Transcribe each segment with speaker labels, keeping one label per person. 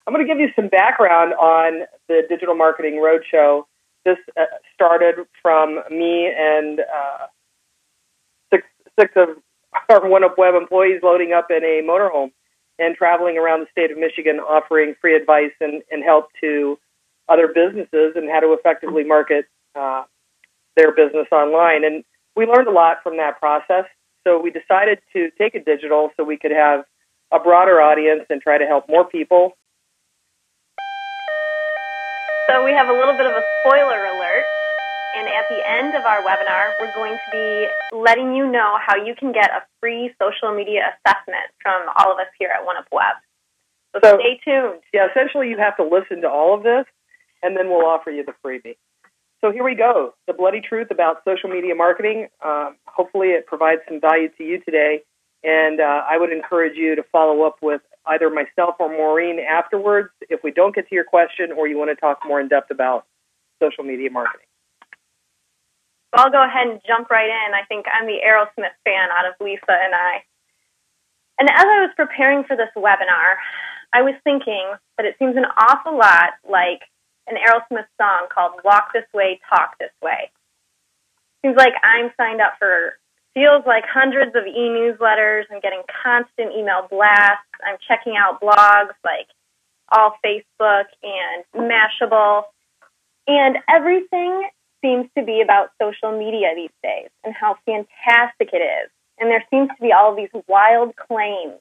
Speaker 1: I'm going to give you some background on the Digital Marketing Roadshow. This started from me and six of our Oneupweb employees loading up in a motorhome and traveling around the state of Michigan offering free advice and help to other businesses and how to effectively market their business online. And we learned a lot from that process. So we decided to take it digital so we could have a broader audience and try to help more people.
Speaker 2: So we have a little bit of a spoiler alert. And at the end of our webinar, we're going to be letting you know how you can get a free social media assessment from all of us here at Oneupweb. So stay tuned.
Speaker 1: Yeah, essentially you have to listen to all of this, and then we'll offer you the freebie. So here we go, the bloody truth about social media marketing. Hopefully it provides some value to you today, and I would encourage you to follow up with either myself or Maureen afterwards if we don't get to your question or you want to talk more in depth about social media marketing.
Speaker 2: So I'll go ahead and jump right in. I think I'm the Aerosmith fan out of Lisa and I. And as I was preparing for this webinar, I was thinking that it seems an awful lot like an Aerosmith song called Walk This Way, Talk This Way. Seems like I'm signed up for, feels like hundreds of e-newsletters and getting constant email blasts. I'm checking out blogs like All Facebook and Mashable. And everything seems to be about social media these days and how fantastic it is. And there seems to be all of these wild claims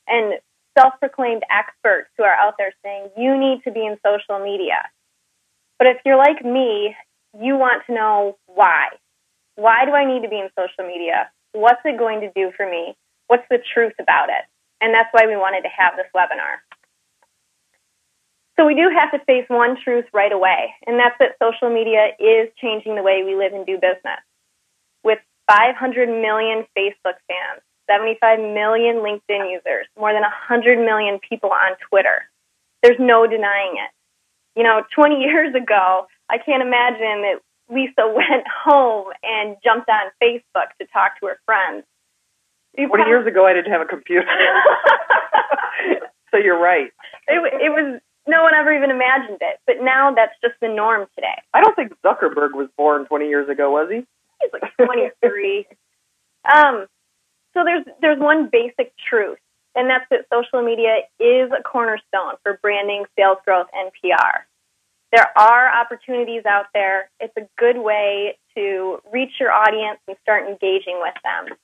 Speaker 2: and self-proclaimed experts who are out there saying, you need to be in social media. But if you're like me, you want to know why. Why do I need to be in social media? What's it going to do for me? What's the truth about it? And that's why we wanted to have this webinar. So we do have to face one truth right away, and that's that social media is changing the way we live and do business. With 500 million Facebook fans, 75 million LinkedIn users, more than 100 million people on Twitter, there's no denying it. 20 years ago, I can't imagine that Lisa went home and jumped on Facebook to talk to her friends.
Speaker 1: 20 years ago, I didn't have a computer. So you're right.
Speaker 2: It was... No one ever even imagined it, but now that's just the norm today.
Speaker 1: I don't think Zuckerberg was born 20 years ago, was he?
Speaker 2: He's like 23. So there's one basic truth, and that's that social media is a cornerstone for branding, sales growth, and PR. There are opportunities out there. It's a good way to reach your audience and start engaging with them.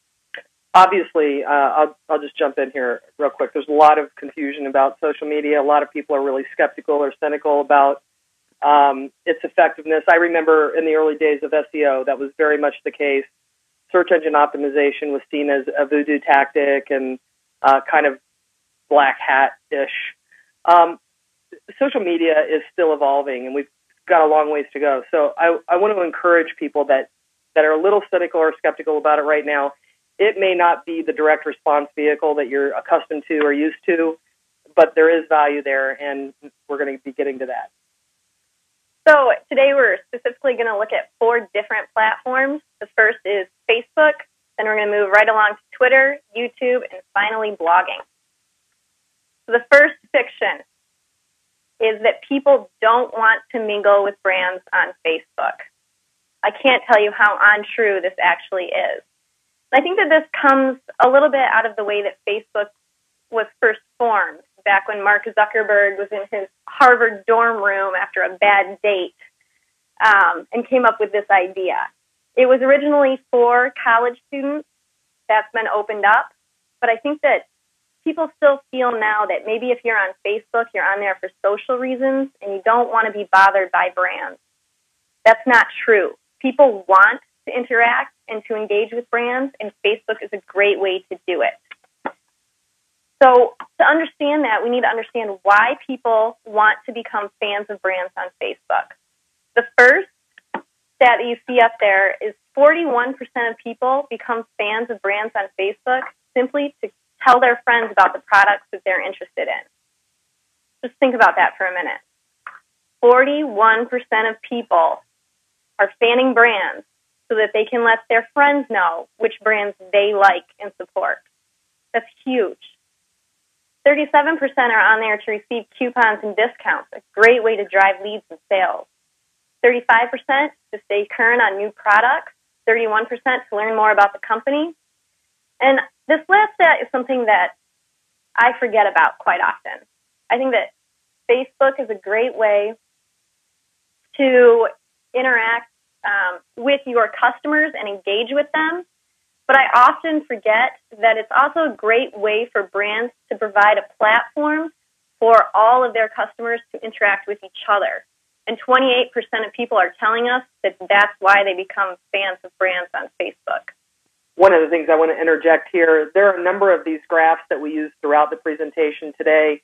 Speaker 1: Obviously, I'll just jump in here real quick. There's a lot of confusion about social media. A lot of people are really skeptical or cynical about its effectiveness. I remember in the early days of SEO, that was very much the case. Search engine optimization was seen as a voodoo tactic and kind of black hat-ish. Social media is still evolving, and we've got a long ways to go. So I want to encourage people that are a little cynical or skeptical about it right now. It may not be the direct response vehicle that you're accustomed to or used to, but there is value there, and we're going to be getting to that.
Speaker 2: So today we're specifically going to look at 4 different platforms. The first is Facebook, then we're going to move right along to Twitter, YouTube, and finally blogging. So the first fiction is that people don't want to mingle with brands on Facebook. I can't tell you how untrue this actually is. I think that this comes a little bit out of the way that Facebook was first formed, back when Mark Zuckerberg was in his Harvard dorm room after a bad date and came up with this idea. It was originally for college students. That's been opened up. But I think that people still feel now that maybe if you're on Facebook, you're on there for social reasons and you don't want to be bothered by brands. That's not true. People want to interact and to engage with brands, and Facebook is a great way to do it. So to understand that, we need to understand why people want to become fans of brands on Facebook. The first stat that you see up there is 41% of people become fans of brands on Facebook simply to tell their friends about the products that they're interested in. Just think about that for a minute. 41% of people are fanning brands so that they can let their friends know which brands they like and support. That's huge. 37% are on there to receive coupons and discounts, a great way to drive leads and sales. 35% to stay current on new products, 31% to learn more about the company. And this last stat is something that I forget about quite often. I think that Facebook is a great way to interact with your customers and engage with them. But I often forget that it's also a great way for brands to provide a platform for all of their customers to interact with each other. And 28% of people are telling us that that's why they become fans of brands on Facebook.
Speaker 1: One of the things I want to interject here, there are a number of these graphs that we use throughout the presentation today.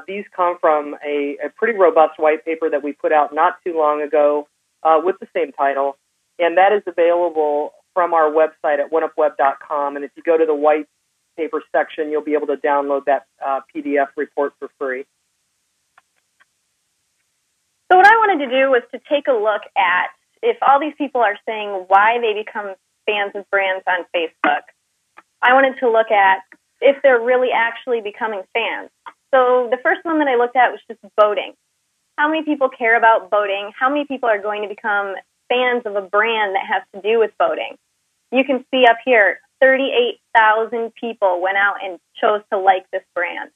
Speaker 1: These come from a pretty robust white paper that we put out not too long ago with the same title, and that is available from our website at Oneupweb.com. And if you go to the white paper section, you'll be able to download that PDF report for free.
Speaker 2: So what I wanted to do was to take a look at if all these people are saying why they become fans of brands on Facebook. I wanted to look at if they're really actually becoming fans. So the first one that I looked at was just boating. How many people care about boating? How many people are going to become fans of a brand that has to do with boating? You can see up here, 38,000 people went out and chose to like this brand.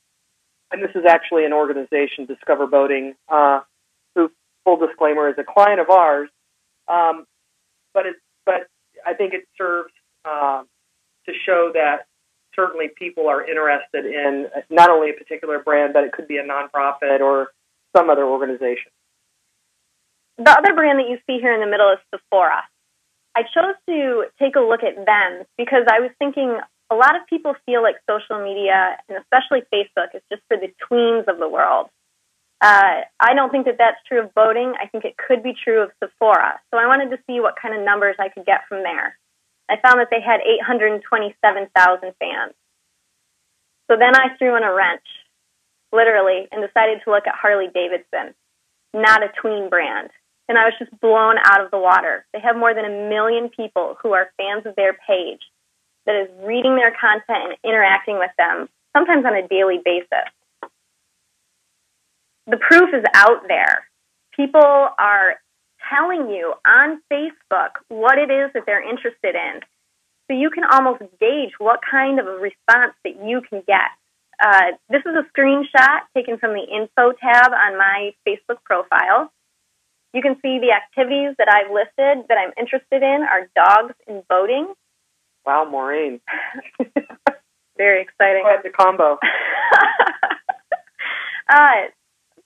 Speaker 1: And this is actually an organization, Discover Boating, who, full disclaimer, is a client of ours. But I think it serves to show that certainly people are interested in not only a particular brand, but it could be a nonprofit or some other organization.
Speaker 2: The other brand that you see here in the middle is Sephora. I chose to take a look at them because I was thinking a lot of people feel like social media, and especially Facebook, is just for the tweens of the world. I don't think that that's true of boating. I think it could be true of Sephora. So I wanted to see what kind of numbers I could get from there. I found that they had 827,000 fans. So then I threw in a wrench, literally, and decided to look at Harley Davidson, not a tween brand. And I was just blown out of the water. They have more than 1 million people who are fans of their page that is reading their content and interacting with them, sometimes on a daily basis. The proof is out there. People are telling you on Facebook what it is that they're interested in. So you can almost gauge what kind of a response that you can get. This is a screenshot taken from the info tab on my Facebook profile. You can see the activities that I've listed that I'm interested in are dogs and boating.
Speaker 1: Wow, Maureen.
Speaker 2: Very exciting.
Speaker 1: Quite the combo.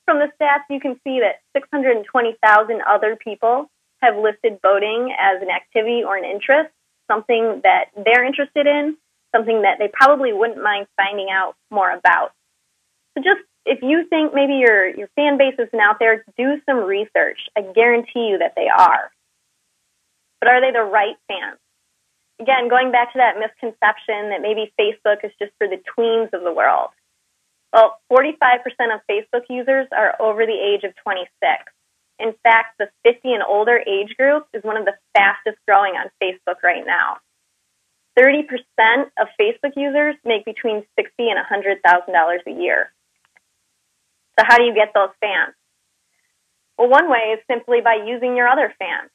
Speaker 2: From the stats, you can see that 620,000 other people have listed boating as an activity or an interest, something that they're interested in, something that they probably wouldn't mind finding out more about. So just if you think maybe your fan base isn't out there, do some research. I guarantee you that they are. But are they the right fans? Again, going back to that misconception that maybe Facebook is just for the tweens of the world. Well, 45% of Facebook users are over the age of 26. In fact, the 50 and older age group is one of the fastest growing on Facebook right now. 30% of Facebook users make between $60,000 and $100,000 a year. So how do you get those fans? Well, one way is simply by using your other fans.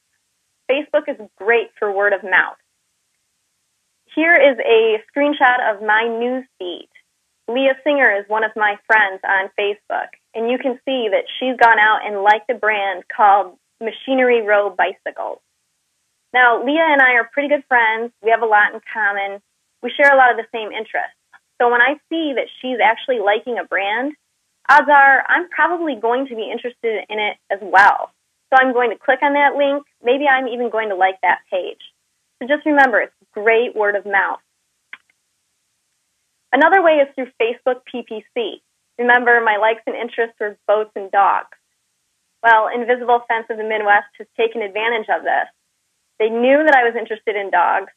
Speaker 2: Facebook is great for word of mouth. Here is a screenshot of my news feed. Leah Singer is one of my friends on Facebook, and you can see that she's gone out and liked a brand called Machinery Row Bicycles. Now, Leah and I are pretty good friends. We have a lot in common. We share a lot of the same interests. So when I see that she's actually liking a brand, odds are I'm probably going to be interested in it as well. So I'm going to click on that link. Maybe I'm even going to like that page. So just remember, it's great word of mouth. Another way is through Facebook PPC. Remember, my likes and interests were boats and dogs. Well, Invisible Fence of the Midwest has taken advantage of this. They knew that I was interested in dogs,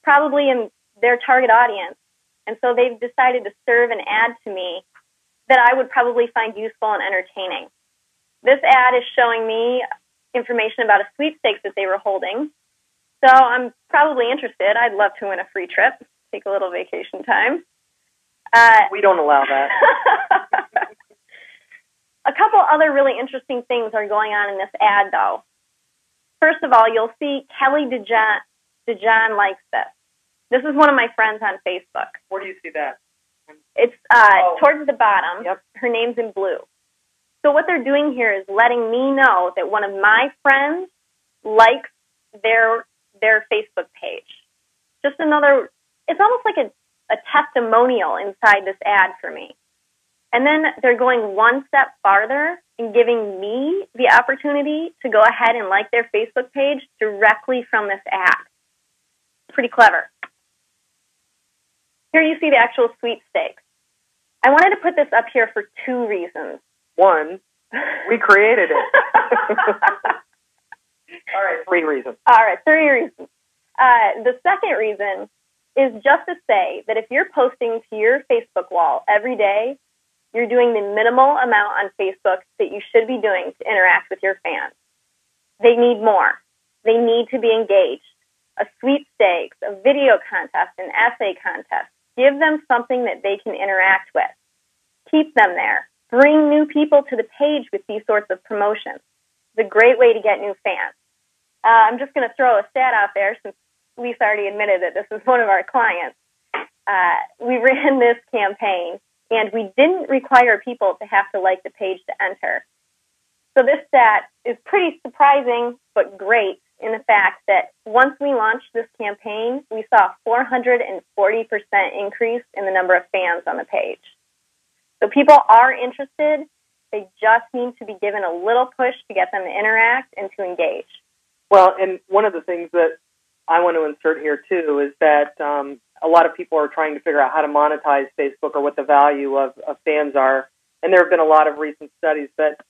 Speaker 2: probably in their target audience, and so they've decided to serve an ad to me that I would probably find useful and entertaining. This ad is showing me information about a sweepstakes that they were holding, so I'm probably interested. I'd love to win a free trip, take a little vacation time.
Speaker 1: We don't allow that.
Speaker 2: A couple other really interesting things are going on in this ad, though. First of all, you'll see Kelly DeJohn likes this. This is one of my friends on Facebook.
Speaker 1: Where do you see that?
Speaker 2: It's towards the bottom.
Speaker 1: Yep.
Speaker 2: Her name's in blue. So what they're doing here is letting me know that one of my friends likes their Facebook page. Just another, it's almost like a testimonial inside this ad for me. And then they're going one step farther and giving me the opportunity to go ahead and like their Facebook page directly from this ad. Pretty clever. Here you see the actual sweepstakes. I wanted to put this up here for two reasons.
Speaker 1: One, we created it. All right, three reasons.
Speaker 2: All right, three reasons. The second reason is just to say that if you're posting to your Facebook wall every day, you're doing the minimal amount on Facebook that you should be doing to interact with your fans. They need more. They need to be engaged. A sweepstakes, a video contest, an essay contest. Give them something that they can interact with. Keep them there. Bring new people to the page with these sorts of promotions. It's a great way to get new fans. I'm just going to throw a stat out there since Lisa already admitted that this is one of our clients. We ran this campaign, and we didn't require people to have to like the page to enter. So this stat is pretty surprising but great in the fact that once we launched this campaign, we saw a 440% increase in the number of fans on the page. So people are interested. They just need to be given a little push to get them to interact and to engage.
Speaker 1: Well, and one of the things that I want to insert here, too, is that a lot of people are trying to figure out how to monetize Facebook or what the value of fans are. And there have been a lot of recent studies, but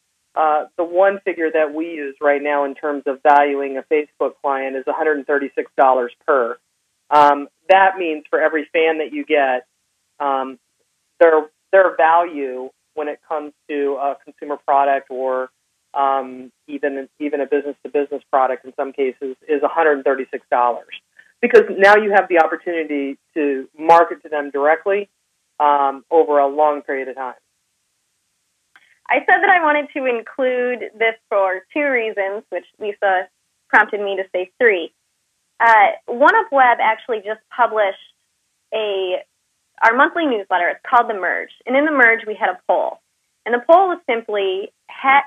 Speaker 1: the one figure that we use right now in terms of valuing a Facebook client is $136 per. That means for every fan that you get, their value when it comes to a consumer product or even a business-to-business product in some cases is $136. Because now you have the opportunity to market to them directly over a long period of time.
Speaker 2: I said that I wanted to include this for two reasons, which Lisa prompted me to say three. Oneupweb actually just published our monthly newsletter. It's called The Merge. And in The Merge, we had a poll. And the poll was simply,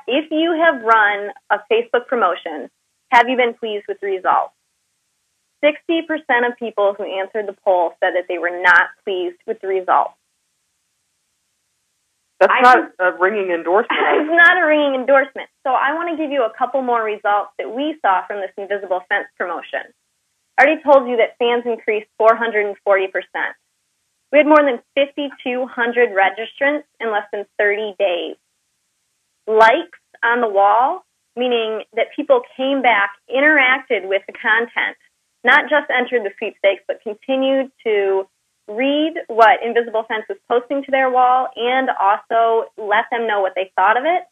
Speaker 2: if you have run a Facebook promotion, have you been pleased with the results? 60% of people who answered the poll said that they were not pleased with the results.
Speaker 1: That's not a ringing endorsement.
Speaker 2: It's not a ringing endorsement. So I want to give you a couple more results that we saw from this Invisible Fence promotion. I already told you that fans increased 440%. We had more than 5,200 registrants in less than 30 days. Likes on the wall, meaning that people came back, interacted with the content, not just entered the sweepstakes, but continued to read what Invisible Fence was posting to their wall and also let them know what they thought of it.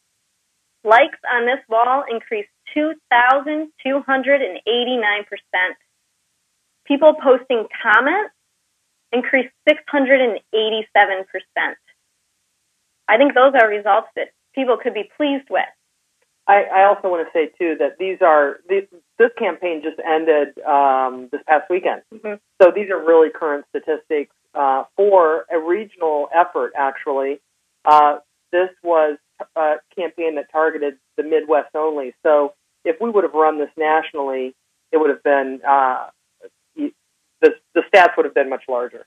Speaker 2: Likes on this wall increased 2,289%. People posting comments increased 687%. I think those are results that people could be pleased with.
Speaker 1: I also want to say, too, that this campaign just ended this past weekend. Mm-hmm. So these are really current statistics for a regional effort, actually. This was a campaign that targeted the Midwest only. So if we would have run this nationally, it would have been, the stats would have been much larger.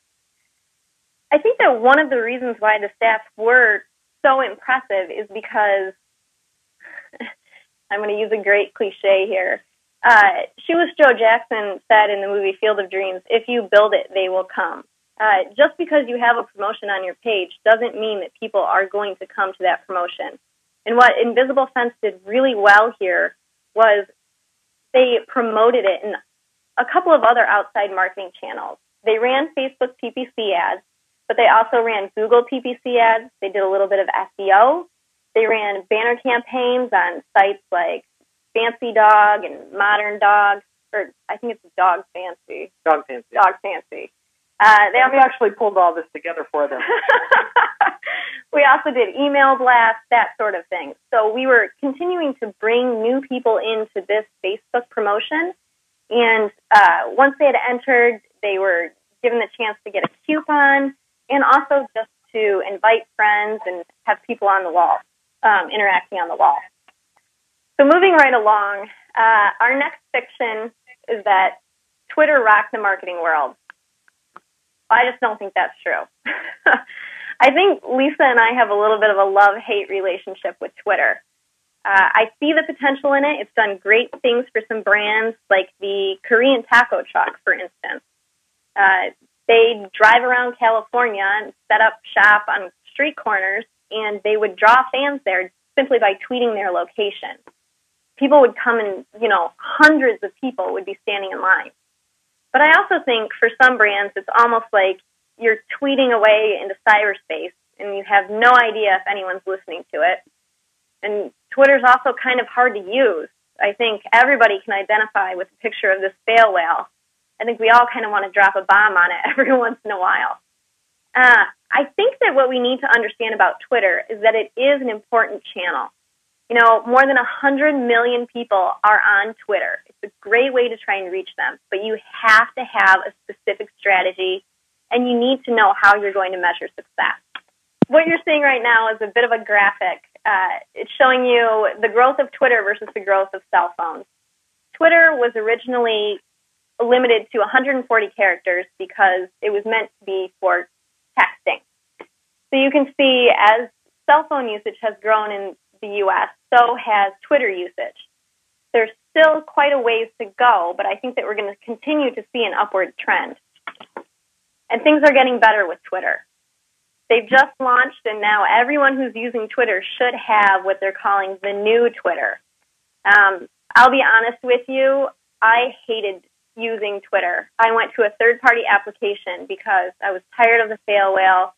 Speaker 2: I think that one of the reasons why the stats were so impressive is because I'm going to use a great cliche here. Shoeless Joe Jackson said in the movie Field of Dreams, if you build it, they will come. Just because you have a promotion on your page doesn't mean that people are going to come to that promotion. And what Invisible Fence did really well here was they promoted it in a couple of other outside marketing channels. They ran Facebook PPC ads, but they also ran Google PPC ads. They did a little bit of SEO. They ran banner campaigns on sites like Fancy Dog and Modern Dog, or I think it's Dog Fancy.
Speaker 1: Dog Fancy.
Speaker 2: Dog Fancy.
Speaker 1: We actually pulled all this together for them.
Speaker 2: We also did email blasts, that sort of thing. So we were continuing to bring new people into this Facebook promotion. And once they had entered, they were given the chance to get a coupon and also just to invite friends and have people on the wall, interacting on the wall. So moving right along, our next fiction is that Twitter rocked the marketing world. I just don't think that's true. I think Lisa and I have a little bit of a love-hate relationship with Twitter. I see the potential in it. It's done great things for some brands, like the Korean taco truck, for instance. They drive around California and set up shop on street corners, and they would draw fans there simply by tweeting their location. People would come and, hundreds of people would be standing in line. But I also think for some brands, it's almost like you're tweeting away into cyberspace, and you have no idea if anyone's listening to it. And Twitter's also kind of hard to use. I think everybody can identify with a picture of this fail whale. I think we all kind of want to drop a bomb on it every once in a while. I think that what we need to understand about Twitter is that it is an important channel. More than 100 million people are on Twitter. It's a great way to try and reach them, but you have to have a specific strategy, and you need to know how you're going to measure success. What you're seeing right now is a bit of a graphic. It's showing you the growth of Twitter versus the growth of cell phones. Twitter was originally limited to 140 characters because it was meant to be for texting. So you can see as cell phone usage has grown in the U.S., so has Twitter usage. There's still quite a ways to go, but I think that we're going to continue to see an upward trend. And things are getting better with Twitter. They've just launched, and now everyone who's using Twitter should have what they're calling the new Twitter. I'll be honest with you, I hated using Twitter. I went to a third-party application because I was tired of the fail whale.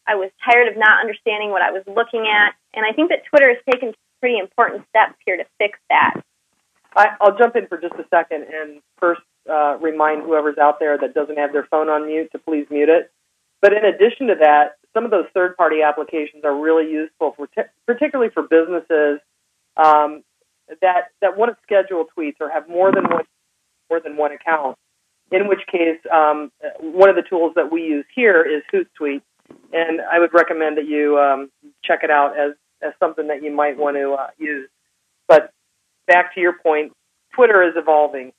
Speaker 2: I was tired of not understanding what I was looking at, and I think that Twitter has taken pretty important steps here to fix that.
Speaker 1: I'll jump in for just a second and first remind whoever's out there that doesn't have their phone on mute to please mute it. But in addition to that, some of those third-party applications are really useful, particularly for businesses that want to schedule tweets or have more than one account. In which case, one of the tools that we use here is Hootsuite, and I would recommend that you check it out as something that you might want to use. But back to your point, Twitter is evolving.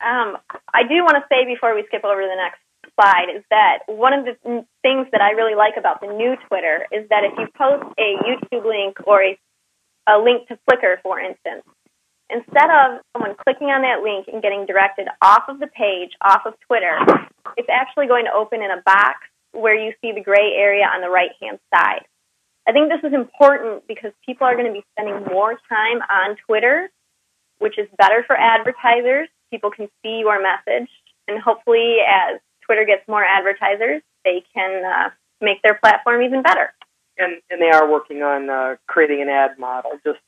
Speaker 2: I do want to say before we skip over to the next slide is that one of the things that I really like about the new Twitter is that if you post a YouTube link or a link to Flickr, for instance, instead of someone clicking on that link and getting directed off of the page, off of Twitter, it's actually going to open in a box where you see the gray area on the right-hand side. I think this is important because people are going to be spending more time on Twitter, which is better for advertisers. People can see your message, and hopefully as Twitter gets more advertisers, they can make their platform even better.
Speaker 1: And they are working on creating an ad model. Just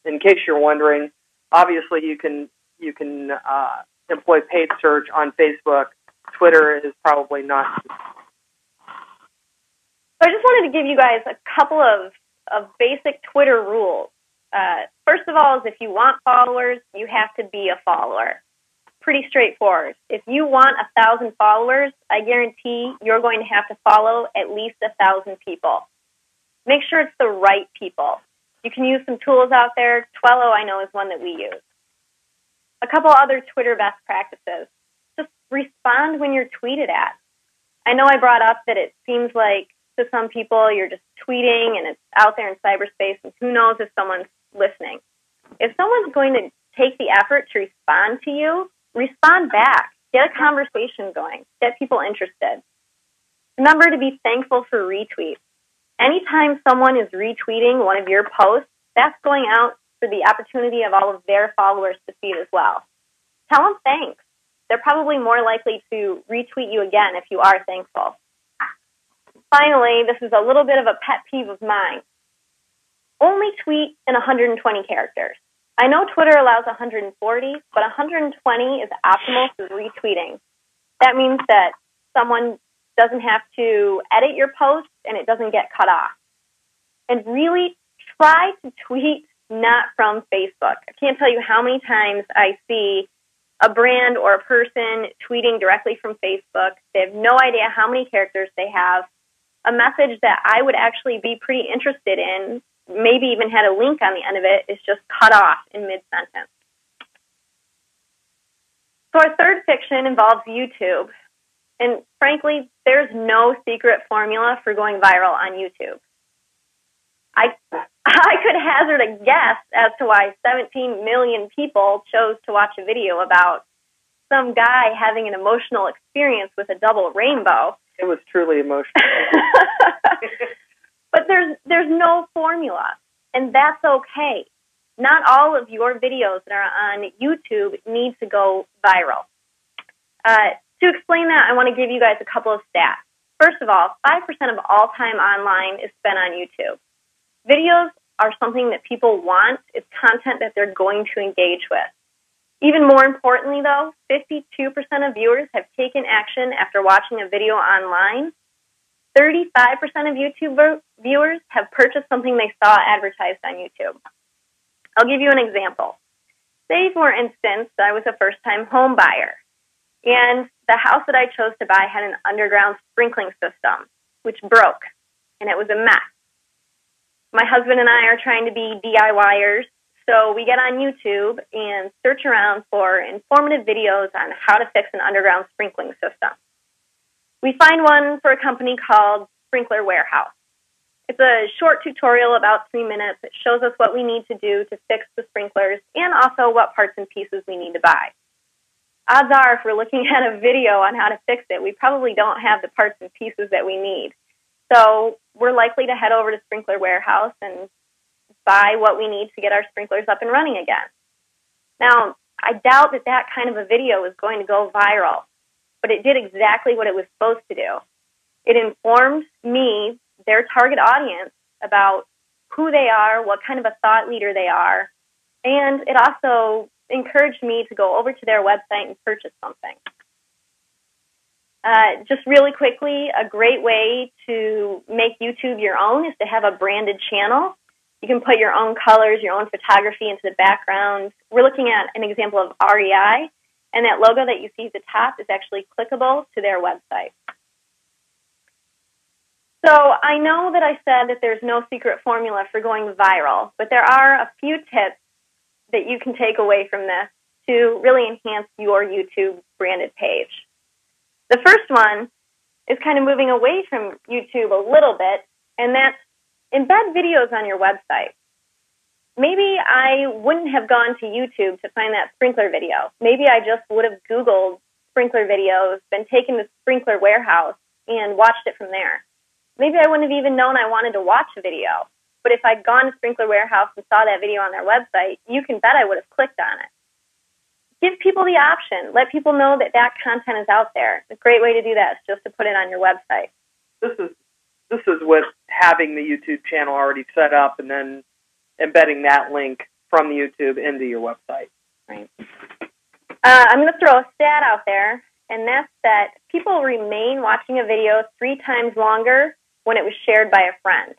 Speaker 1: in case you're wondering, obviously you can employ paid search on Facebook. Twitter is probably not.
Speaker 2: So I just wanted to give you guys a couple of basic Twitter rules. First of all is if you want followers, you have to be a follower. Pretty straightforward. If you want 1,000 followers, I guarantee you're going to have to follow at least 1,000 people. Make sure it's the right people. You can use some tools out there. Twello, I know, is one that we use. A couple other Twitter best practices. Just respond when you're tweeted at. I know I brought up that it seems like to some people you're just tweeting and it's out there in cyberspace, and who knows if someone's listening. If someone's going to take the effort to respond to you, respond back. Get a conversation going. Get people interested. Remember to be thankful for retweets. Anytime someone is retweeting one of your posts, that's going out for the opportunity of all of their followers to see it as well. Tell them thanks. They're probably more likely to retweet you again if you are thankful. Finally, this is a little bit of a pet peeve of mine. Only tweet in 120 characters. I know Twitter allows 140, but 120 is optimal for retweeting. That means that someone doesn't have to edit your posts, and it doesn't get cut off. And really try to tweet not from Facebook. I can't tell you how many times I see a brand or a person tweeting directly from Facebook. They have no idea how many characters they have. A message that I would actually be pretty interested in, maybe even had a link on the end of it, is just cut off in mid-sentence. So our third fiction involves YouTube. And frankly, there's no secret formula for going viral on YouTube. I could hazard a guess as to why 17 million people chose to watch a video about some guy having an emotional experience with a double rainbow.
Speaker 1: It was truly emotional.
Speaker 2: But there's no formula, and that's okay. Not all of your videos that are on YouTube need to go viral. To explain that, I want to give you guys a couple of stats. First of all, 5% of all time online is spent on YouTube. Videos are something that people want. It's content that they're going to engage with. Even more importantly, though, 52% of viewers have taken action after watching a video online. 35% of YouTube viewers have purchased something they saw advertised on YouTube. I'll give you an example. Say, for instance, I was a first-time home buyer, and the house that I chose to buy had an underground sprinkling system, which broke, and it was a mess. My husband and I are trying to be DIYers, so we get on YouTube and search around for informative videos on how to fix an underground sprinkling system. We find one for a company called Sprinkler Warehouse. It's a short tutorial, about 3 minutes. It shows us what we need to do to fix the sprinklers and also what parts and pieces we need to buy. Odds are, if we're looking at a video on how to fix it, we probably don't have the parts and pieces that we need. So we're likely to head over to Sprinkler Warehouse and buy what we need to get our sprinklers up and running again. Now, I doubt that that kind of a video is going to go viral, but it did exactly what it was supposed to do. It informed me, their target audience, about who they are, what kind of a thought leader they are, and it also encouraged me to go over to their website and purchase something. Just really quickly, a great way to make YouTube your own is to have a branded channel. You can put your own colors, your own photography into the background. We're looking at an example of REI, and that logo that you see at the top is actually clickable to their website. So I know that I said that there's no secret formula for going viral, but there are a few tips that you can take away from this to really enhance your YouTube branded page. The first one is kind of moving away from YouTube a little bit, and that's embed videos on your website. Maybe I wouldn't have gone to YouTube to find that sprinkler video. Maybe I just would have Googled sprinkler videos, been taken to Sprinkler Warehouse, and watched it from there. Maybe I wouldn't have even known I wanted to watch a video. But if I'd gone to Sprinkler Warehouse and saw that video on their website, you can bet I would have clicked on it. Give people the option. Let people know that that content is out there. A great way to do that is just to put it on your website.
Speaker 1: This is with having the YouTube channel already set up and then embedding that link from YouTube into your website.
Speaker 2: Right. I'm going to throw a stat out there, and that's that people remain watching a video 3 times longer when it was shared by a friend.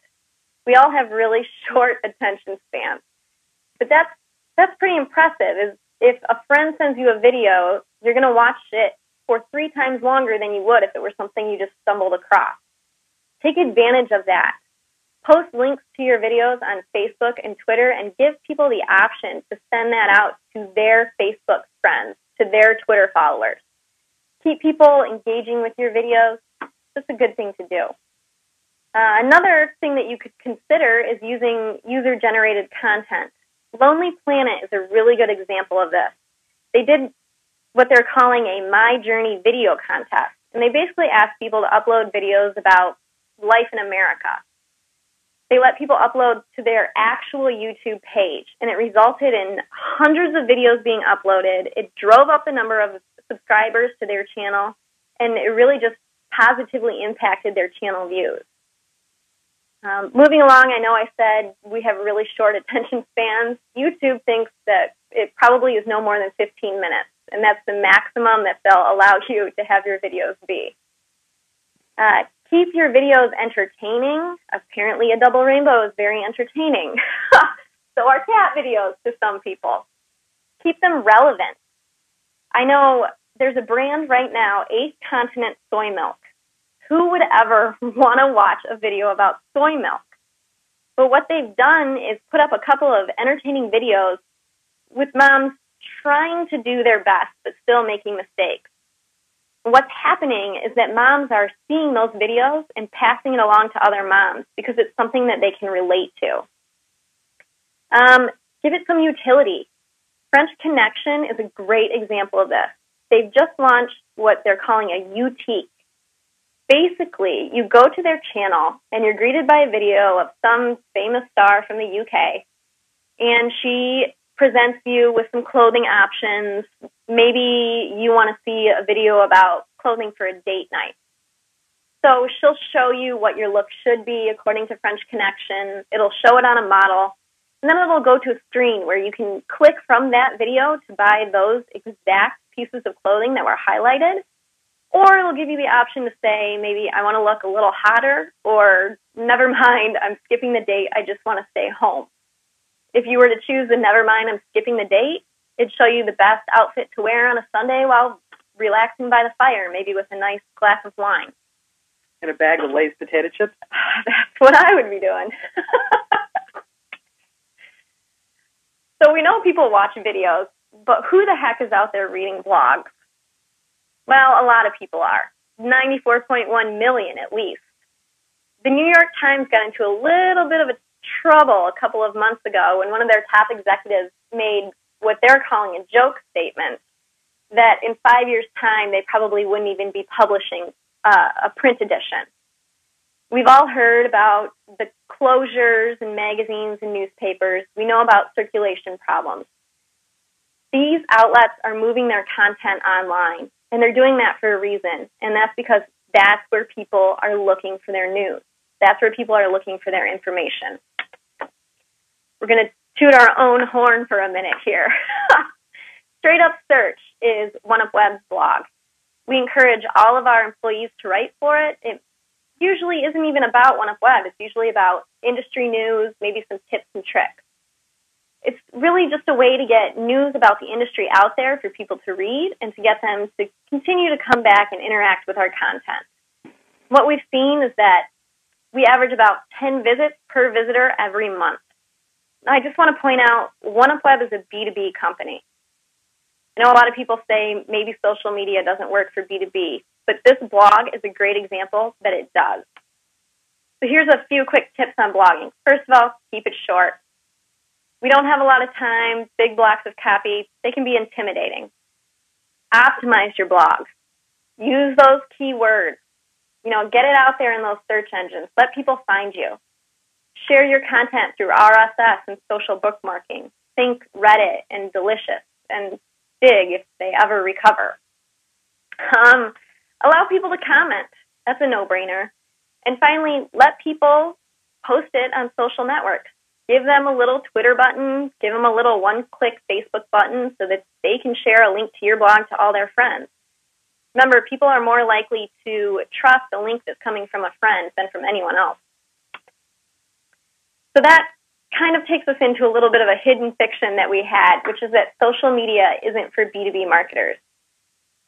Speaker 2: We all have really short attention spans. But that's pretty impressive. If a friend sends you a video, you're going to watch it for 3 times longer than you would if it were something you just stumbled across. Take advantage of that. Post links to your videos on Facebook and Twitter and give people the option to send that out to their Facebook friends, to their Twitter followers. Keep people engaging with your videos. It's a good thing to do. Another thing that you could consider is using user-generated content. Lonely Planet is a really good example of this. They did what they're calling a My Journey video contest, and they basically asked people to upload videos about life in America. They let people upload to their actual YouTube page, and it resulted in hundreds of videos being uploaded. It drove up the number of subscribers to their channel, and it really just positively impacted their channel views. Moving along, I know I said we have really short attention spans. YouTube thinks that it probably is no more than 15 minutes, and that's the maximum that they'll allow you to have your videos be. Keep your videos entertaining. Apparently a double rainbow is very entertaining. So are cat videos to some people. Keep them relevant. I know there's a brand right now, 8th Continent Soy Milk. Who would ever want to watch a video about soy milk? But what they've done is put up a couple of entertaining videos with moms trying to do their best but still making mistakes. What's happening is that moms are seeing those videos and passing it along to other moms because it's something that they can relate to. Give it some utility. French Connection is a great example of this. They've just launched what they're calling a UT. Basically, you go to their channel and you're greeted by a video of some famous star from the UK, and she presents you with some clothing options. Maybe you want to see a video about clothing for a date night. So she'll show you what your look should be according to French Connection. It'll show it on a model, and then it'll go to a screen where you can click from that video to buy those exact pieces of clothing that were highlighted. Or it'll give you the option to say, maybe I want to look a little hotter, or never mind, I'm skipping the date, I just want to stay home. If you were to choose the never mind, I'm skipping the date, it'd show you the best outfit to wear on a Sunday while relaxing by the fire, maybe with a nice glass of wine.
Speaker 1: And a bag of Lay's potato chips?
Speaker 2: That's what I would be doing. So we know people watch videos, but who the heck is out there reading blogs? Well, a lot of people are. 94.1 million at least. The New York Times got into a little bit of a trouble a couple of months ago when one of their top executives made what they're calling a joke statement that in 5 years' time they probably wouldn't even be publishing a print edition. We've all heard about the closures in magazines and newspapers. We know about circulation problems. These outlets are moving their content online, and they're doing that for a reason, and that's because that's where people are looking for their news. That's where people are looking for their information. We're going to toot our own horn for a minute here. Straight Up Search is Oneupweb's blog. We encourage all of our employees to write for it. It usually isn't even about Oneupweb. It's usually about industry news, maybe some tips and tricks. It's really just a way to get news about the industry out there for people to read and to get them to continue to come back and interact with our content. What we've seen is that we average about 10 visits per visitor every month. I just want to point out, Oneupweb is a B2B company. I know a lot of people say maybe social media doesn't work for B2B, but this blog is a great example that it does. So here's a few quick tips on blogging. First of all, keep it short. We don't have a lot of time, big blocks of copy. They can be intimidating. Optimize your blog. Use those keywords. Get it out there in those search engines. Let people find you. Share your content through RSS and social bookmarking. Think Reddit and Delicious and Dig if they ever recover. Allow people to comment. That's a no-brainer. And finally, let people post it on social networks. Give them a little Twitter button. Give them a little one-click Facebook button so that they can share a link to your blog to all their friends. Remember, people are more likely to trust a link that's coming from a friend than from anyone else. So that kind of takes us into a little bit of a hidden fiction that we had, which is that social media isn't for B2B marketers.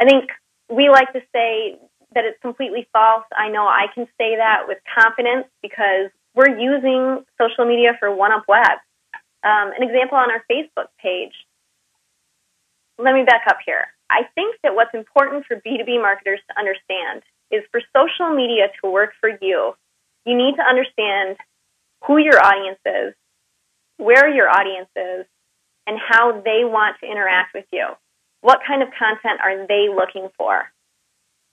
Speaker 2: I think we like to say that it's completely false. I know I can say that with confidence because we're using social media for Oneupweb. An example on our Facebook page. Let me back up here. I think that what's important for B2B marketers to understand is for social media to work for you, you need to understand who your audience is, where your audience is, and how they want to interact with you. What kind of content are they looking for?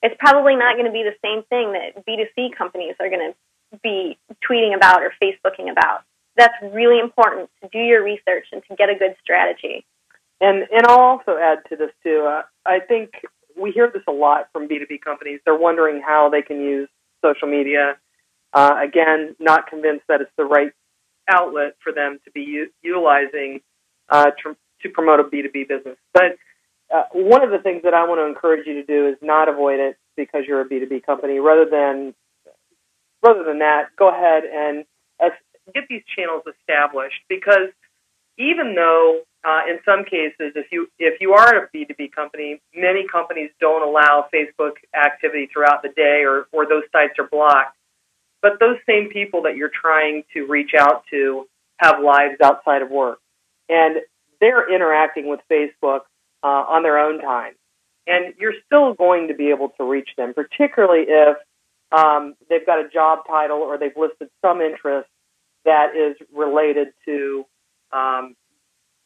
Speaker 2: It's probably not going to be the same thing that B2C companies are going to be tweeting about or Facebooking about. That's really important to do your research and to get a good strategy.
Speaker 1: And I'll also add to this, too. I think we hear this a lot from B2B companies. They're wondering how they can use social media. Again, not convinced that it's the right outlet for them to be utilizing to promote a B2B business. But one of the things that I want to encourage you to do is not avoid it. because you're a B2B company. Rather than that, go ahead and get these channels established, because even though in some cases, if you are a B2B company, many companies don't allow Facebook activity throughout the day, or those sites are blocked. But those same people that you're trying to reach out to have lives outside of work, and they're interacting with Facebook on their own time. And you're still going to be able to reach them, particularly if they've got a job title or they've listed some interest that is related to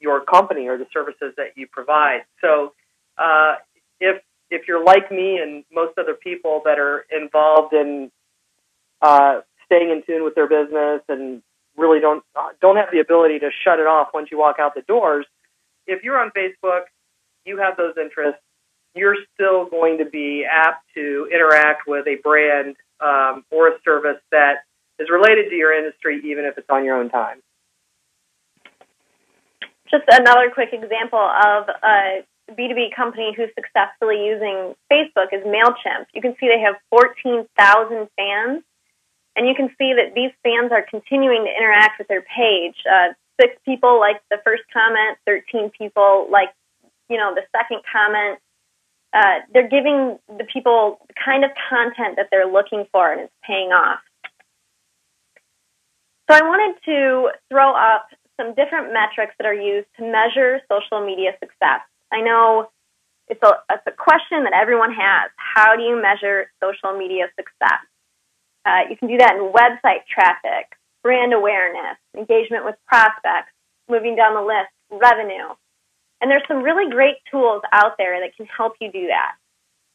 Speaker 1: your company or the services that you provide. So if you're like me and most other people that are involved in staying in tune with their business and really don't have the ability to shut it off once you walk out the doors, if you're on Facebook, you have those interests, you're still going to be apt to interact with a brand or a service that is related to your industry, even if it's on your own time.
Speaker 2: Just another quick example of a B2B company who's successfully using Facebook is MailChimp. You can see they have 14,000 fans, and you can see that these fans are continuing to interact with their page. 6 people like the first comment, 13 people like, the second comment. They're giving the people the kind of content that they're looking for, and it's paying off. So I wanted to throw up some different metrics that are used to measure social media success. I know it's a question that everyone has. How do you measure social media success? You can do that in website traffic, brand awareness, engagement with prospects, moving down the list, revenue. And there's some really great tools out there that can help you do that.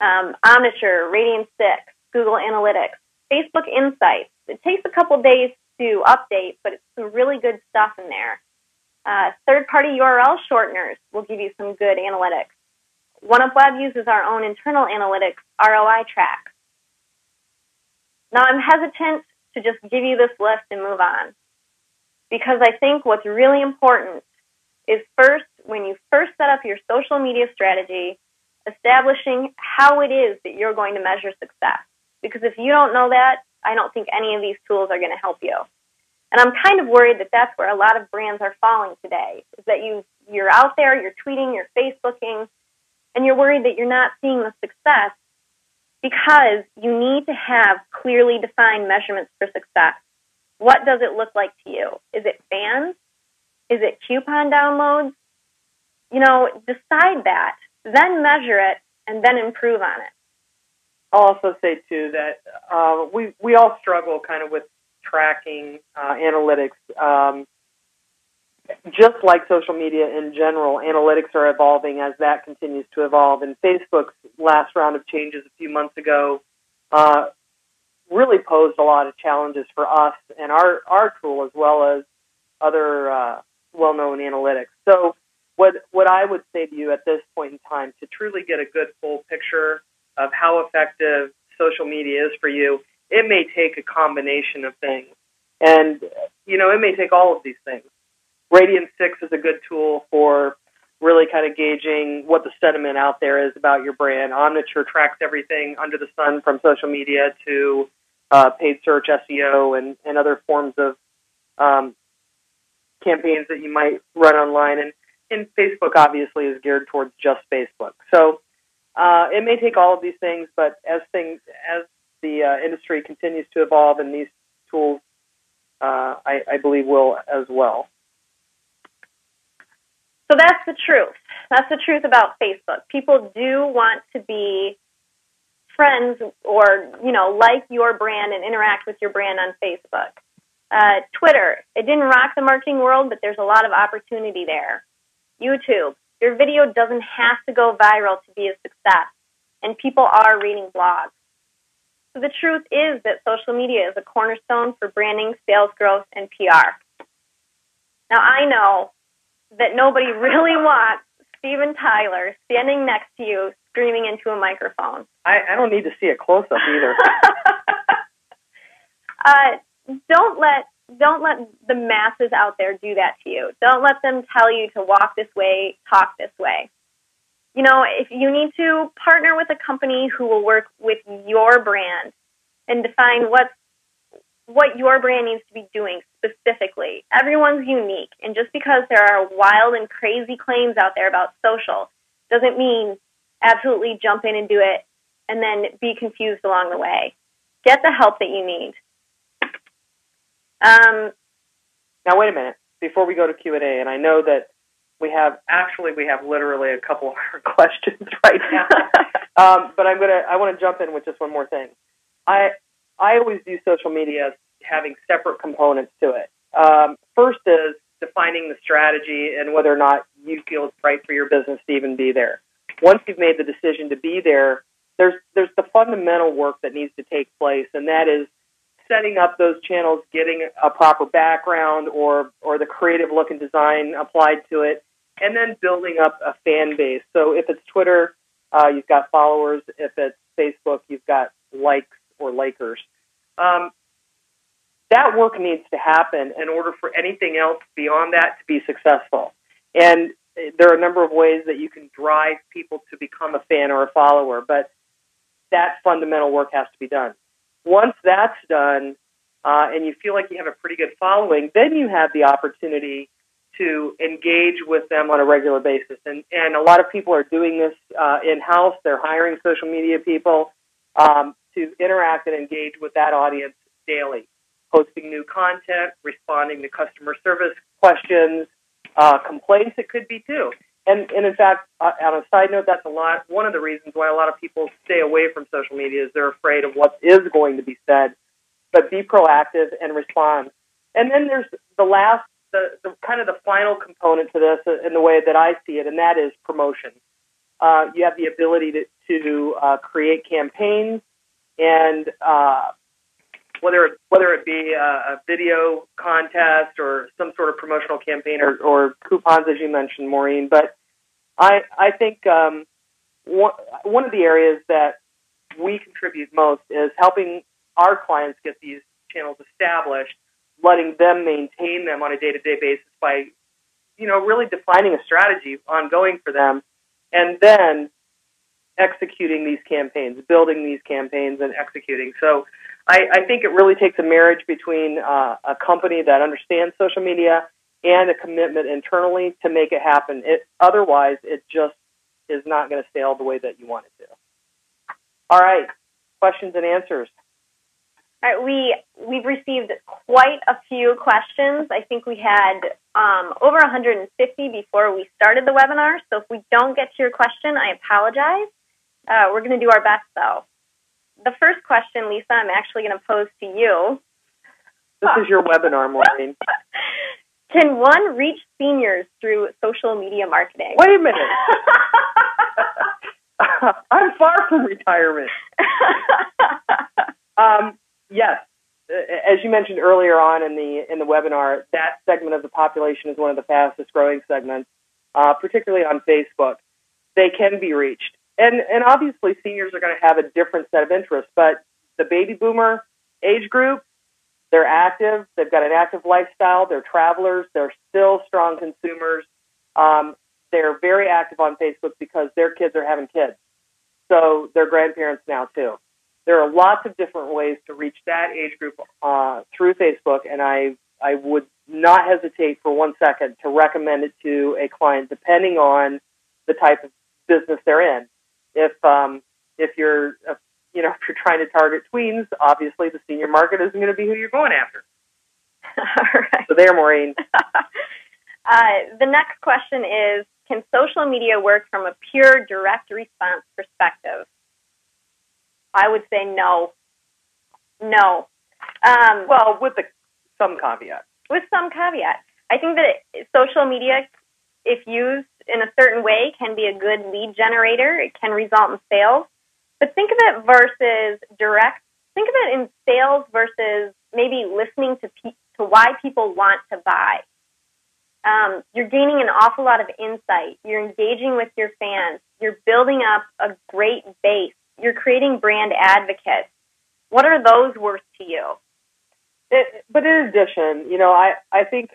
Speaker 2: Omniture, Radian6, Google Analytics, Facebook Insights. It takes a couple days to update, but it's some really good stuff in there. Third-party URL shorteners will give you some good analytics. Oneupweb uses our own internal analytics, ROI tracks. Now, I'm hesitant to just give you this list and move on, because I think what's really important is first, when you first set up your social media strategy, establishing how it is that you're going to measure success. Because if you don't know that, I don't think any of these tools are going to help you. And I'm kind of worried that that's where a lot of brands are falling today, is that you're out there, you're tweeting, you're Facebooking, and you're worried that you're not seeing the success because you need to have clearly defined measurements for success. What does it look like to you? Is it fans? Is it coupon downloads? Decide that, then measure it, and then improve on it.
Speaker 1: I'll also say, too, that we all struggle kind of with tracking analytics. Just like social media in general, analytics are evolving as that continues to evolve. And Facebook's last round of changes a few months ago really posed a lot of challenges for us and our tool, as well as other well-known analytics. So what I would say to you at this point in time, to truly get a good full picture of how effective social media is for you, it may take a combination of things. And, it may take all of these things. Radian6 is a good tool for really kind of gauging what the sentiment out there is about your brand. Omniture tracks everything under the sun, from social media to paid search, SEO, and other forms of campaigns that you might run online. And Facebook obviously is geared towards just Facebook. So it may take all of these things, but as the industry continues to evolve, and these tools, I believe, will as well.
Speaker 2: So that's the truth. That's the truth about Facebook. People do want to be friends or, like your brand and interact with your brand on Facebook. Twitter, it didn't rock the marketing world, but there's a lot of opportunity there. YouTube, your video doesn't have to go viral to be a success, and people are reading blogs. So the truth is that social media is a cornerstone for branding, sales growth, and PR. Now, I know that nobody really wants Steven Tyler standing next to you screaming into a microphone.
Speaker 1: I don't need to see a close-up either.
Speaker 2: Don't let the masses out there do that to you. Don't let them tell you to walk this way, talk this way. if you need to partner with a company who will work with your brand and define what your brand needs to be doing specifically. Everyone's unique, and just because there are wild and crazy claims out there about social doesn't mean absolutely jump in and do it and then be confused along the way. Get the help that you need.
Speaker 1: Now, wait a minute. Before we go to Q&A, and I know that we have literally a couple of questions right now, but I want to jump in with just one more thing. I always view social media as having separate components to it. First is defining the strategy and whether or not you feel it's right for your business to even be there. Once you've made the decision to be there, there's the fundamental work that needs to take place, and that is setting up those channels, getting a proper background or the creative look and design applied to it, and then building up a fan base. So if it's Twitter, you've got followers. If it's Facebook, you've got likes or likers. That work needs to happen in order for anything else beyond that to be successful. And there are a number of ways that you can drive people to become a fan or a follower, but that fundamental work has to be done. Once that's done, and you feel like you have a pretty good following, then you have the opportunity to engage with them on a regular basis. And a lot of people are doing this in-house. They're hiring social media people to interact and engage with that audience daily, posting new content, responding to customer service questions, complaints it could be too. And in fact, on a side note, that's one of the reasons why a lot of people stay away from social media is they're afraid of what is going to be said. But be proactive and respond. And then there's the kind of the final component to this in the way that I see it, and that is promotion. You have the ability to create campaigns, and whether it be a video contest or some sort of promotional campaign or coupons, as you mentioned, Maureen. But I think one of the areas that we contribute most is helping our clients get these channels established, letting them maintain them on a day-to-day basis by, really defining a strategy ongoing for them, and then executing these campaigns, building these campaigns and executing. So I think it really takes a marriage between a company that understands social media and a commitment internally to make it happen. Otherwise, it just is not going to sail the way that you want it to. All right, questions and answers.
Speaker 2: All right, we've received quite a few questions. I think we had over 150 before we started the webinar. So if we don't get to your question, I apologize. We're going to do our best, though. The first question, Lisa, I'm actually going to pose to you.
Speaker 1: This is your webinar, Maureen.
Speaker 2: Can one reach seniors through social media marketing?
Speaker 1: Wait a minute. I'm far from retirement. Yes. As you mentioned earlier on in the webinar, that segment of the population is one of the fastest growing segments, particularly on Facebook. They can be reached. And obviously seniors are going to have a different set of interests, but the baby boomer age group, they're active, they've got an active lifestyle, they're travelers, they're still strong consumers. They're very active on Facebook because their kids are having kids. So they're grandparents now too. There are lots of different ways to reach that age group through Facebook, and I would not hesitate for 1 second to recommend it to a client depending on the type of business they're in. If you're trying to target tweens, obviously the senior market isn't going to be who you're going after.
Speaker 2: All right.
Speaker 1: So there, Maureen.
Speaker 2: The next question is, can social media work from a pure direct response perspective? I would say no. No.
Speaker 1: Well, with some caveat.
Speaker 2: With some caveat. I think that social media, if used in a certain way, can be a good lead generator. It can result in sales. But think of it versus direct. Think of it in sales versus maybe listening to why people want to buy. You're gaining an awful lot of insight. You're engaging with your fans. You're building up a great base. You're creating brand advocates. What are those worth to you?
Speaker 1: But in addition, I think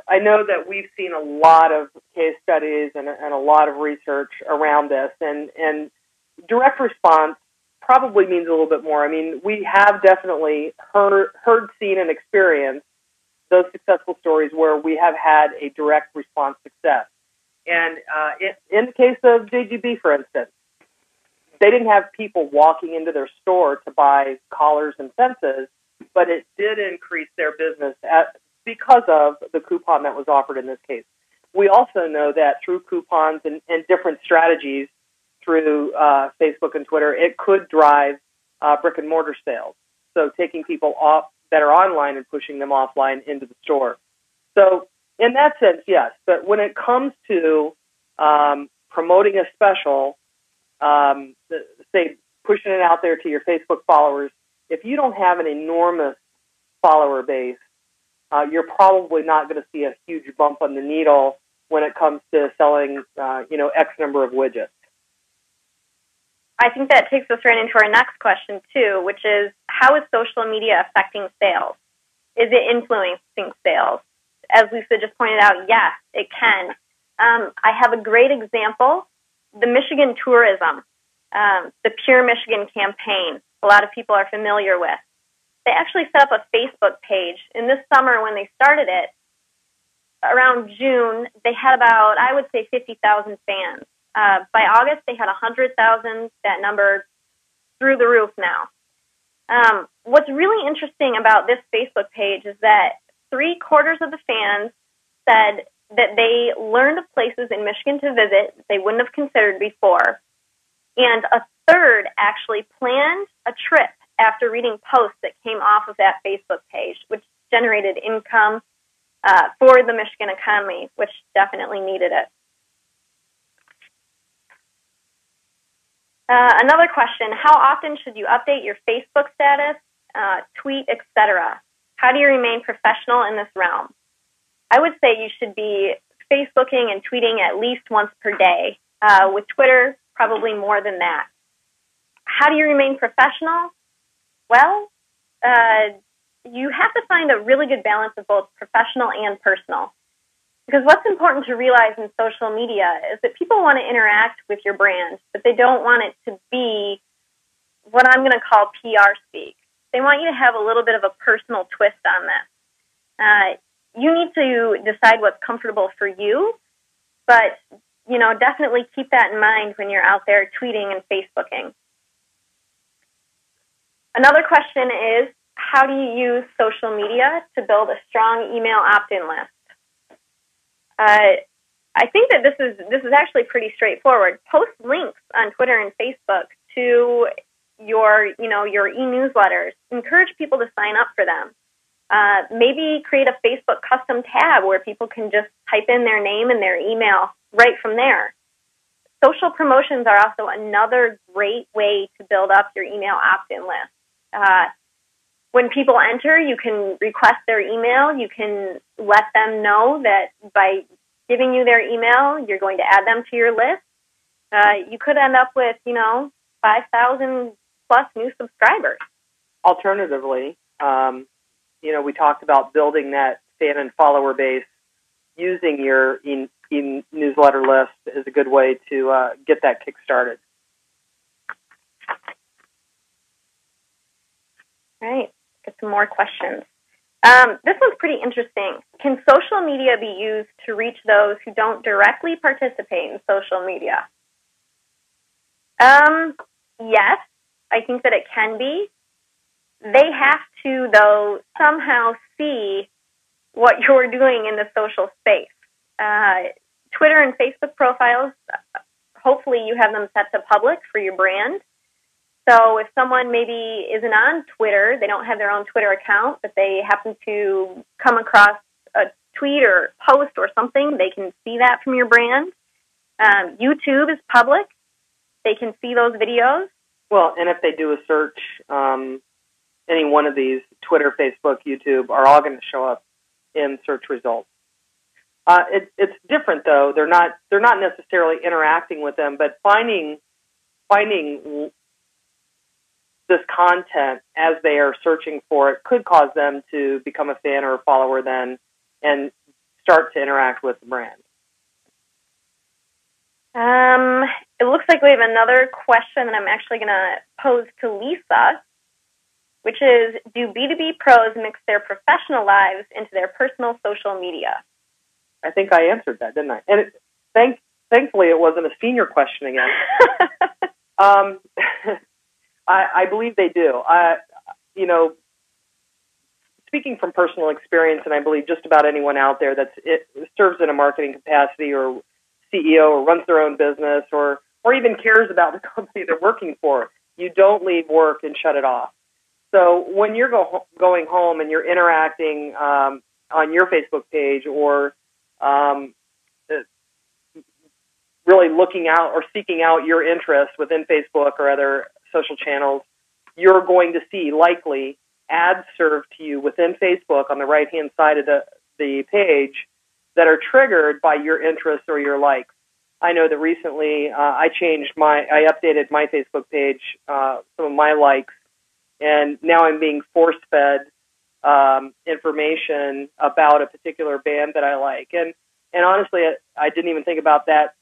Speaker 1: I know that we've seen a lot of case studies and a lot of research around this, and direct response probably means a little bit more. I mean, we have definitely heard, seen, and experienced those successful stories where we have had a direct response success. And in the case of JGB, for instance, they didn't have people walking into their store to buy collars and fences, but it did increase their business because of the coupon that was offered in this case. We also know that through coupons and different strategies through Facebook and Twitter, it could drive brick-and-mortar sales. So taking people off that are online and pushing them offline into the store. So in that sense, yes. But when it comes to promoting a special, say pushing it out there to your Facebook followers, if you don't have an enormous follower base, you're probably not going to see a huge bump on the needle when it comes to selling, X number of widgets.
Speaker 2: I think that takes us right into our next question, too, which is, how is social media affecting sales? Is it influencing sales? As Lisa just pointed out, yes, it can. I have a great example, the Michigan tourism, the Pure Michigan campaign. A lot of people are familiar with. They actually set up a Facebook page. And this summer, when they started it, around June, they had about, I would say, 50,000 fans. By August, they had 100,000. That number through the roof now. What's really interesting about this Facebook page is that 3/4 of the fans said that they learned of places in Michigan to visit they wouldn't have considered before. And a third actually planned a trip after reading posts that came off of that Facebook page, which generated income for the Michigan economy, which definitely needed it. Another question, how often should you update your Facebook status, tweet, etc.? How do you remain professional in this realm? I would say you should be Facebooking and tweeting at least once per day. With Twitter, probably more than that. How do you remain professional? Well, you have to find a really good balance of both professional and personal. Because what's important to realize in social media is that people want to interact with your brand, but they don't want it to be what I'm going to call PR speak. They want you to have a little bit of a personal twist on this. You need to decide what's comfortable for you, but definitely keep that in mind when you're out there tweeting and Facebooking. Another question is, how do you use social media to build a strong email opt-in list? I think that this is actually pretty straightforward. Post links on Twitter and Facebook to your e-newsletters. Encourage people to sign up for them. Maybe create a Facebook custom tab where people can just type in their name and their email right from there. Social promotions are also another great way to build up your email opt-in list. When people enter, you can request their email. You can let them know that by giving you their email, you're going to add them to your list. You could end up with, 5,000 plus new subscribers.
Speaker 1: Alternatively, we talked about building that fan and follower base. Using your newsletter list is a good way to get that kick-started.
Speaker 2: All right, get some more questions. This one's pretty interesting. Can social media be used to reach those who don't directly participate in social media? Yes, I think that it can be. They have to, though, somehow see what you're doing in the social space. Twitter and Facebook profiles, hopefully you have them set to public for your brand. So if someone maybe isn't on Twitter, they don't have their own Twitter account, but they happen to come across a tweet or post or something, they can see that from your brand. YouTube is public. They can see those videos.
Speaker 1: Well, and if they do a search, any one of these, Twitter, Facebook, YouTube, are all going to show up in search results. It's different, though. They're not necessarily interacting with them, but finding this content as they are searching for it could cause them to become a fan or a follower then, and start to interact with the brand?
Speaker 2: It looks like we have another question that I'm actually going to pose to Lisa, which is, do B2B pros mix their professional lives into their personal social media?
Speaker 1: I think I answered that, didn't I? And thankfully, it wasn't a senior question again. I believe they do. Speaking from personal experience, and I believe just about anyone out there that serves in a marketing capacity or CEO or runs their own business or even cares about the company they're working for, you don't leave work and shut it off. So when you're going home and you're interacting on your Facebook page or really looking out or seeking out your interests within Facebook or other social channels, you're going to see likely ads served to you within Facebook on the right-hand side of the page that are triggered by your interests or your likes. I know that recently I updated my Facebook page, some of my likes, and now I'm being force-fed information about a particular band that I like. And honestly, I didn't even think about that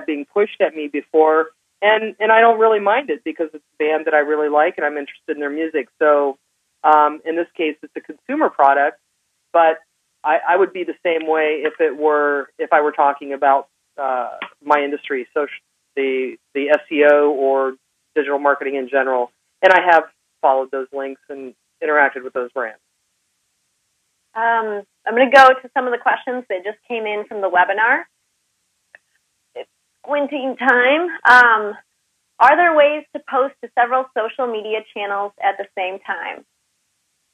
Speaker 1: being pushed at me before, and I don't really mind it because it's a band that I really like and I'm interested in their music. So in this case, it's a consumer product, but I would be the same way if I were talking about my industry, so the SEO or digital marketing in general. And I have followed those links and interacted with those brands. I'm
Speaker 2: going to go to some of the questions that just came in from the webinar. It's squinting time. Are there ways to post to several social media channels at the same time?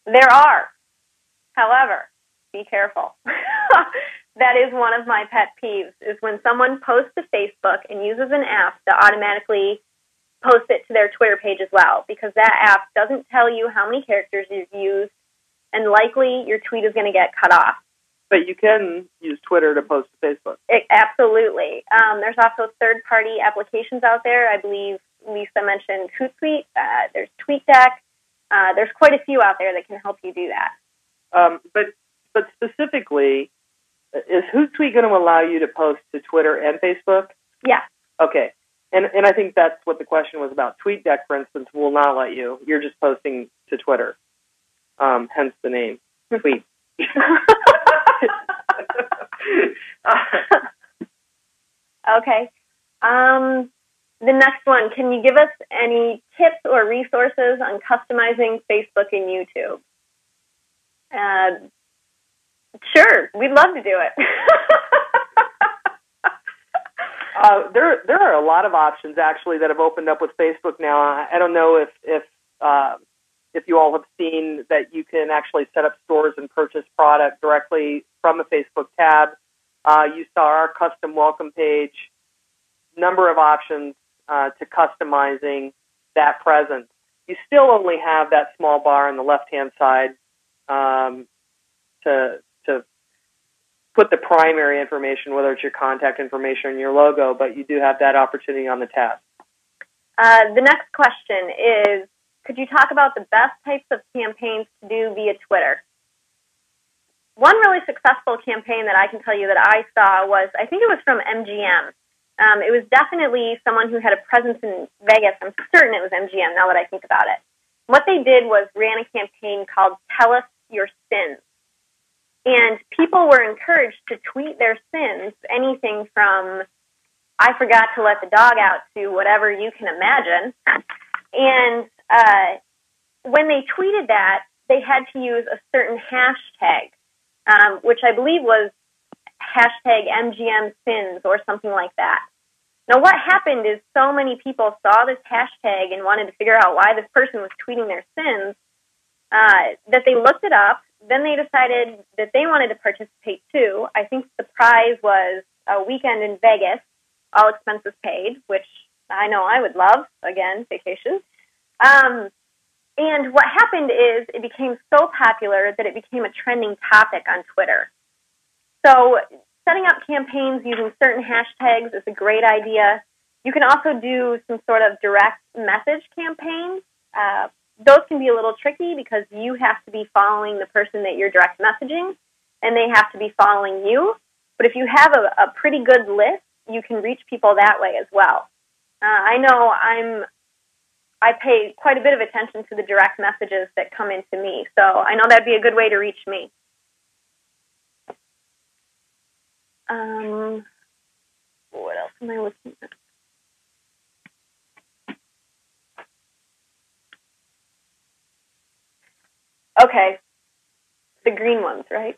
Speaker 2: There are. However, be careful. That is one of my pet peeves, is when someone posts to Facebook and uses an app to automatically post it to their Twitter page as well, because that app doesn't tell you how many characters you've used, and likely your tweet is going to get cut off.
Speaker 1: But you can use Twitter to post to Facebook.
Speaker 2: Absolutely. There's also third-party applications out there. I believe Lisa mentioned Hootsuite. There's TweetDeck. There's quite a few out there that can help you do that.
Speaker 1: But specifically, is Hootsuite going to allow you to post to Twitter and Facebook?
Speaker 2: Yeah.
Speaker 1: Okay. And I think that's what the question was about. TweetDeck, for instance, will not let you. You're just posting to Twitter. Hence the name, Tweet.
Speaker 2: Okay. The next one, can you give us any tips or resources on customizing Facebook and YouTube? Sure, we'd love to do it.
Speaker 1: There are a lot of options actually that have opened up with Facebook now. I don't know if you all have seen that you can actually set up stores and purchase product directly from a Facebook tab. You saw our custom welcome page. Number of options to customizing that presence. You still only have that small bar on the left-hand side to put the primary information, whether it's your contact information or your logo, but you do have that opportunity on the tab.
Speaker 2: The next question is, could you talk about the best types of campaigns to do via Twitter? One really successful campaign that I can tell you that I saw was, I think it was from MGM. It was definitely someone who had a presence in Vegas. I'm certain it was MGM now that I think about it. What they did was ran a campaign called Tell Us Your Sins. And people were encouraged to tweet their sins, anything from, I forgot to let the dog out, to whatever you can imagine. And when they tweeted that, they had to use a certain hashtag, which I believe was hashtag MGM Sins or something like that. Now, what happened is so many people saw this hashtag and wanted to figure out why this person was tweeting their sins that they looked it up. Then they decided that they wanted to participate too. I think the prize was a weekend in Vegas, all expenses paid, which I know I would love. Again, vacation. And what happened is it became so popular that it became a trending topic on Twitter. So setting up campaigns using certain hashtags is a great idea. You can also do some sort of direct message campaigns. Those can be a little tricky because you have to be following the person that you're direct messaging. and they have to be following you. But if you have a pretty good list, you can reach people that way as well. I know I pay quite a bit of attention to the direct messages that come into me, so I know that'd be a good way to reach me. What else am I looking at? Okay, the green ones, right?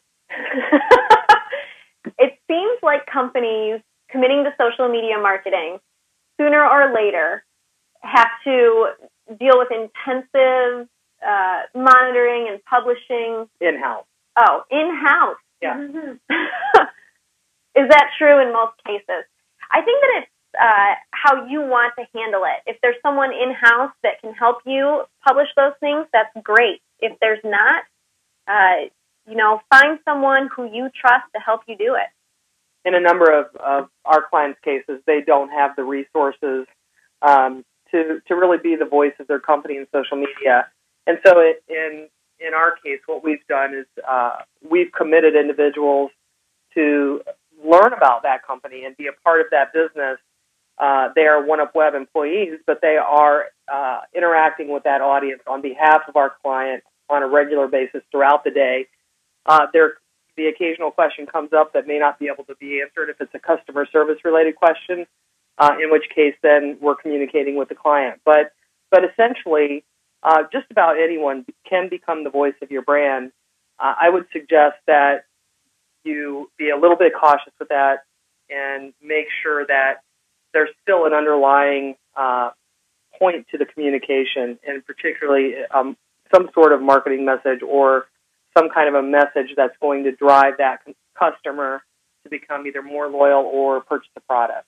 Speaker 2: It seems like companies committing to social media marketing sooner or later have to deal with intensive monitoring and publishing.
Speaker 1: In-house.
Speaker 2: Oh, in-house.
Speaker 1: Yeah.
Speaker 2: Mm-hmm. Is that true in most cases? I think that it's how you want to handle it. If there's someone in-house that can help you publish those things, that's great. If there's not, find someone who you trust to help you do it.
Speaker 1: In a number of our clients' cases, they don't have the resources to really be the voice of their company in social media. And so in our case, what we've done is we've committed individuals to learn about that company and be a part of that business. They are Oneupweb employees, but they are interacting with that audience on behalf of our client on a regular basis throughout the day. The occasional question comes up that may not be able to be answered if it's a customer service-related question, in which case then we're communicating with the client. But essentially, just about anyone can become the voice of your brand. I would suggest that you be a little bit cautious with that and make sure that there's still an underlying point to the communication, and particularly some sort of marketing message or some kind of a message that's going to drive that customer to become either more loyal or purchase the product.